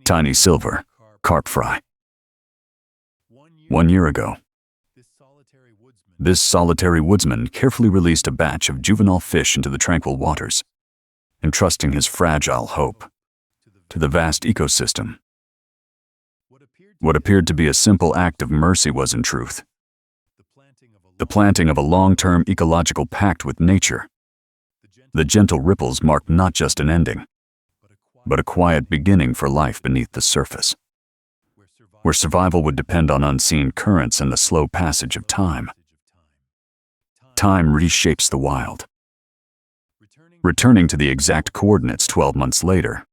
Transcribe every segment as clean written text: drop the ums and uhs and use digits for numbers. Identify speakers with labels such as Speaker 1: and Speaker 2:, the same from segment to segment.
Speaker 1: Tiny silver, carp fry. 1 year ago, this solitary woodsman carefully released a batch of juvenile fish into the tranquil waters, entrusting his fragile hope to the vast ecosystem. What appeared to be a simple act of mercy was, in truth, the planting of a long-term ecological pact with nature. The gentle ripples marked not just an ending, but a quiet beginning for life beneath the surface, where survival would depend on unseen currents and the slow passage of time. Time reshapes the wild. Returning to the exact coordinates 12 months later,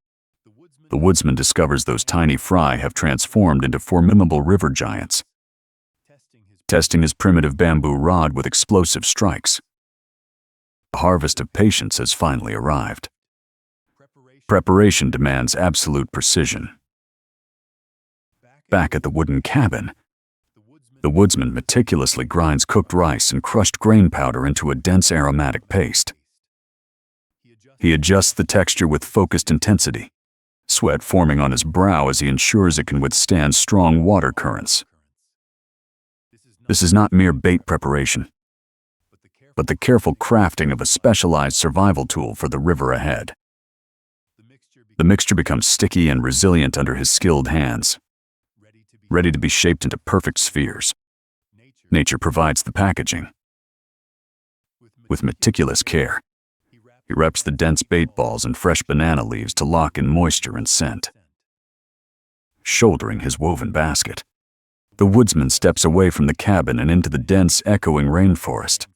Speaker 1: the woodsman discovers those tiny fry have transformed into formidable river giants. Testing his primitive bamboo rod with explosive strikes, the harvest of patience has finally arrived. Preparation demands absolute precision. Back at the wooden cabin, the woodsman meticulously grinds cooked rice and crushed grain powder into a dense aromatic paste. He adjusts the texture with focused intensity, sweat forming on his brow as he ensures it can withstand strong water currents. This is not mere bait preparation, but the careful crafting of a specialized survival tool for the river ahead. The mixture becomes sticky and resilient under his skilled hands, ready to be shaped into perfect spheres. Nature provides the packaging. With meticulous care, he wraps the dense bait balls in fresh banana leaves to lock in moisture and scent. Shouldering his woven basket, the woodsman steps away from the cabin and into the dense, echoing rainforest.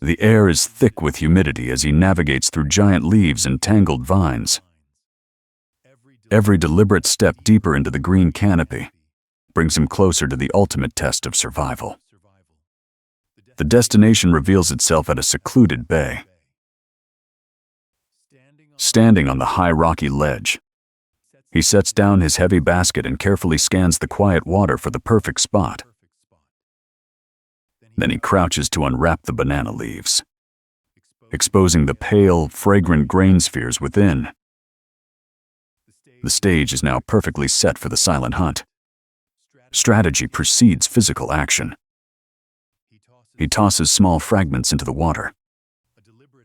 Speaker 1: The air is thick with humidity as he navigates through giant leaves and tangled vines. Every deliberate step deeper into the green canopy brings him closer to the ultimate test of survival. The destination reveals itself at a secluded bay. Standing on the high rocky ledge, he sets down his heavy basket and carefully scans the quiet water for the perfect spot. Then he crouches to unwrap the banana leaves, exposing the pale, fragrant grain spheres within. The stage is now perfectly set for the silent hunt. Strategy precedes physical action. He tosses small fragments into the water,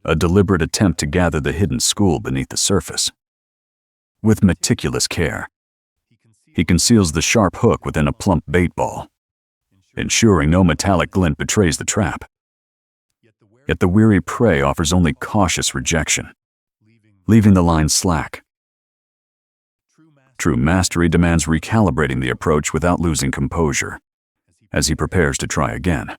Speaker 1: a deliberate attempt to gather the hidden school beneath the surface. With meticulous care, he conceals the sharp hook within a plump bait ball, ensuring no metallic glint betrays the trap. Yet the weary prey offers only cautious rejection, leaving the line slack. True mastery demands recalibrating the approach without losing composure, as he prepares to try again.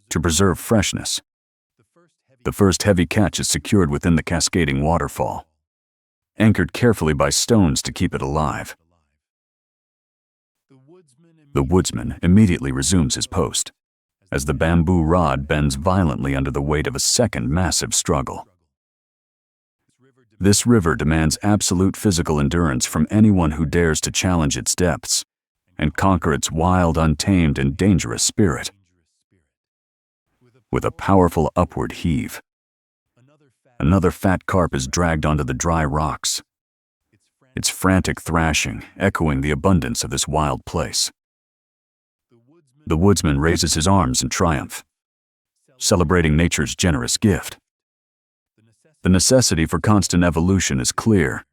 Speaker 1: To preserve freshness, the first heavy catch is secured within the cascading waterfall, anchored carefully by stones to keep it alive. The woodsman immediately resumes his post, as the bamboo rod bends violently under the weight of a second massive struggle. This river demands absolute physical endurance from anyone who dares to challenge its depths and conquer its wild, untamed, and dangerous spirit. With a powerful upward heave, another fat carp is dragged onto the dry rocks, its frantic thrashing echoing the abundance of this wild place. The woodsman raises his arms in triumph, celebrating nature's generous gift. The necessity for constant evolution is clear.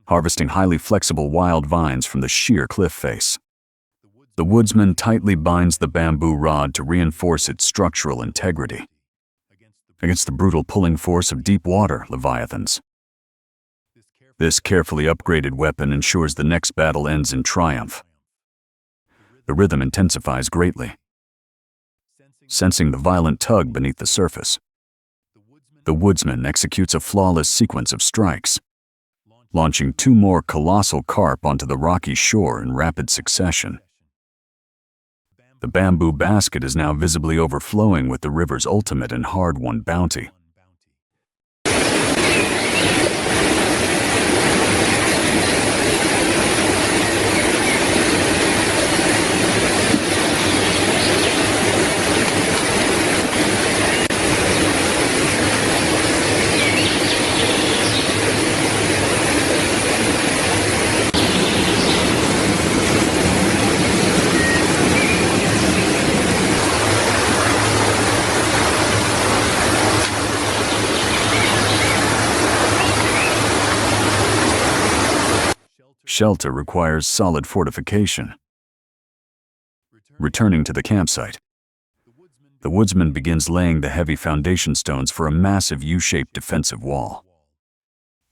Speaker 1: Harvesting highly flexible wild vines from the sheer cliff face, the woodsman tightly binds the bamboo rod to reinforce its structural integrity against the brutal pulling force of deep water leviathans. This carefully upgraded weapon ensures the next battle ends in triumph. The rhythm intensifies greatly. Sensing the violent tug beneath the surface, the woodsman executes a flawless sequence of strikes, launching 2 more colossal carp onto the rocky shore in rapid succession. The bamboo basket is now visibly overflowing with the river's ultimate and hard-won bounty. Shelter requires solid fortification. Returning to the campsite, the woodsman begins laying the heavy foundation stones for a massive U-shaped defensive wall,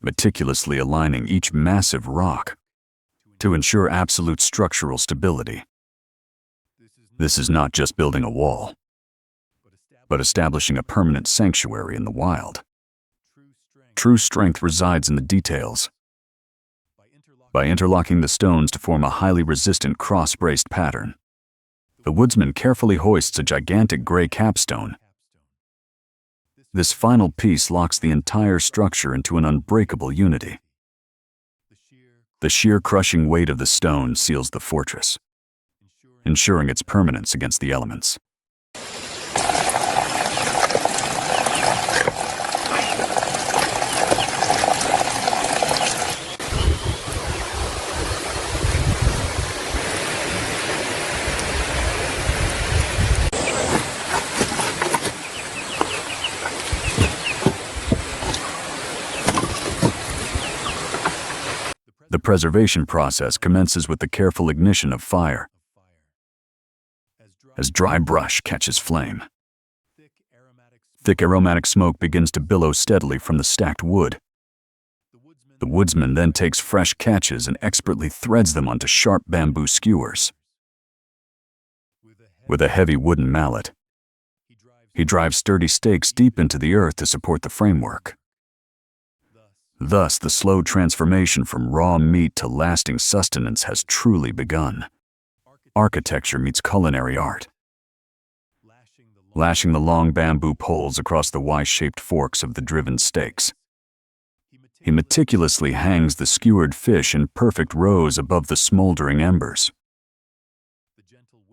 Speaker 1: meticulously aligning each massive rock to ensure absolute structural stability. This is not just building a wall, but establishing a permanent sanctuary in the wild. True strength resides in the details. By interlocking the stones to form a highly resistant cross-braced pattern, the woodsman carefully hoists a gigantic gray capstone. This final piece locks the entire structure into an unbreakable unity. The sheer crushing weight of the stone seals the fortress, ensuring its permanence against the elements. The preservation process commences with the careful ignition of fire. As dry brush catches flame, thick aromatic smoke begins to billow steadily from the stacked wood. The woodsman then takes fresh catches and expertly threads them onto sharp bamboo skewers. With a heavy wooden mallet, he drives sturdy stakes deep into the earth to support the framework. Thus, the slow transformation from raw meat to lasting sustenance has truly begun. Architecture meets culinary art. Lashing the long bamboo poles across the Y-shaped forks of the driven stakes, he meticulously hangs the skewered fish in perfect rows above the smoldering embers.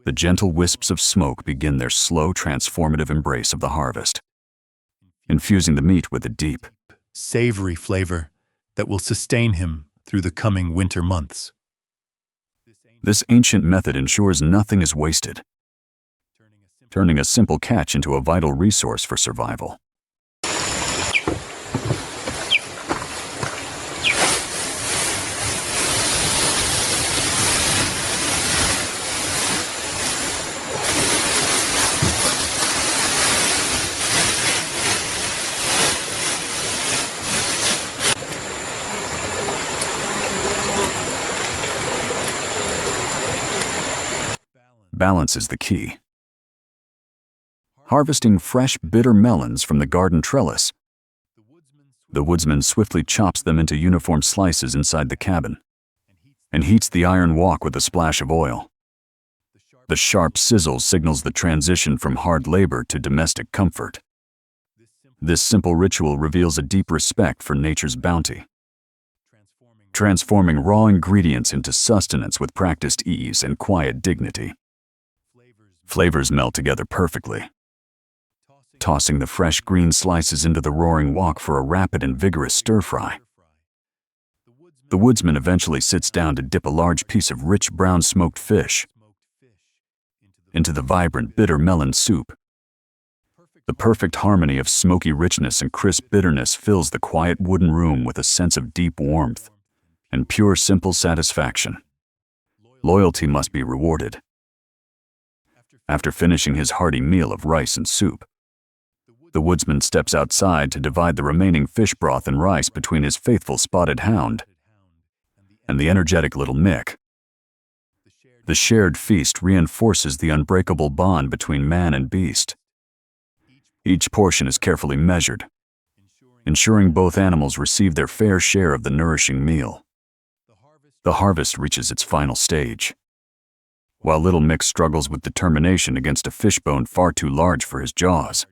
Speaker 1: The gentle wisps of smoke begin their slow, transformative embrace of the harvest, infusing the meat with a deep,
Speaker 2: savory flavor that will sustain him through the coming winter months.
Speaker 1: This ancient method ensures nothing is wasted, turning a simple catch into a vital resource for survival. Balance is the key. Harvesting fresh, bitter melons from the garden trellis, the woodsman swiftly chops them into uniform slices inside the cabin and heats the iron wok with a splash of oil. The sharp sizzle signals the transition from hard labor to domestic comfort. This simple ritual reveals a deep respect for nature's bounty, transforming raw ingredients into sustenance with practiced ease and quiet dignity. Flavors melt together perfectly, tossing the fresh green slices into the roaring wok for a rapid and vigorous stir-fry. The woodsman eventually sits down to dip a large piece of rich brown smoked fish into the vibrant bitter melon soup. The perfect harmony of smoky richness and crisp bitterness fills the quiet wooden room with a sense of deep warmth and pure simple satisfaction. Loyalty must be rewarded. After finishing his hearty meal of rice and soup, the woodsman steps outside to divide the remaining fish broth and rice between his faithful spotted hound and the energetic little Mick. The shared feast reinforces the unbreakable bond between man and beast. Each portion is carefully measured, ensuring both animals receive their fair share of the nourishing meal. The harvest reaches its final stage. while little Mick struggles with determination against a fishbone far too large for his jaws.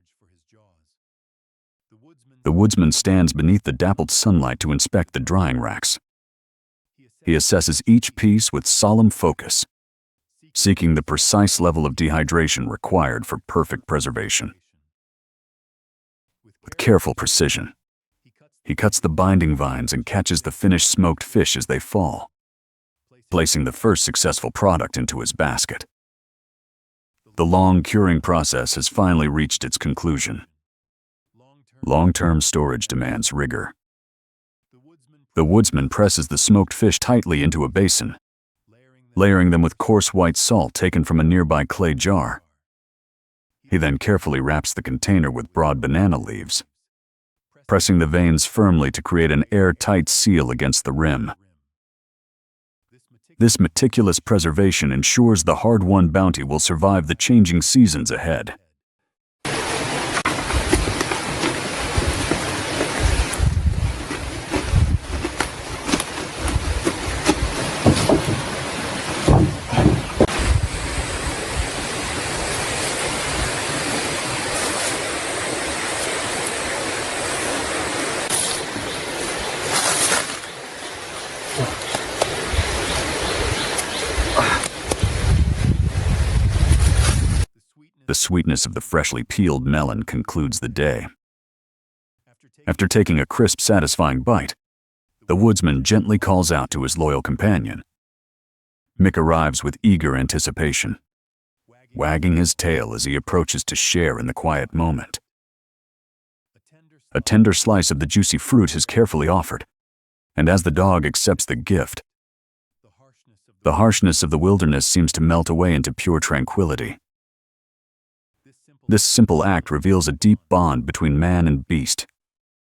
Speaker 1: The woodsman stands beneath the dappled sunlight to inspect the drying racks. He assesses each piece with solemn focus, seeking the precise level of dehydration required for perfect preservation. With careful precision, he cuts the binding vines and catches the finished smoked fish as they fall, placing the first successful product into his basket. The long curing process has finally reached its conclusion. Long-term storage demands rigor. The woodsman presses the smoked fish tightly into a basin, layering them with coarse white salt taken from a nearby clay jar. He then carefully wraps the container with broad banana leaves, pressing the veins firmly to create an airtight seal against the rim. This meticulous preservation ensures the hard-won bounty will survive the changing seasons ahead. The sweetness of the freshly peeled melon concludes the day. After taking a crisp, satisfying bite, the woodsman gently calls out to his loyal companion. Mick arrives with eager anticipation, wagging his tail as he approaches to share in the quiet moment. A tender slice of the juicy fruit is carefully offered, and as the dog accepts the gift, the harshness of the wilderness seems to melt away into pure tranquility. This simple act reveals a deep bond between man and beast,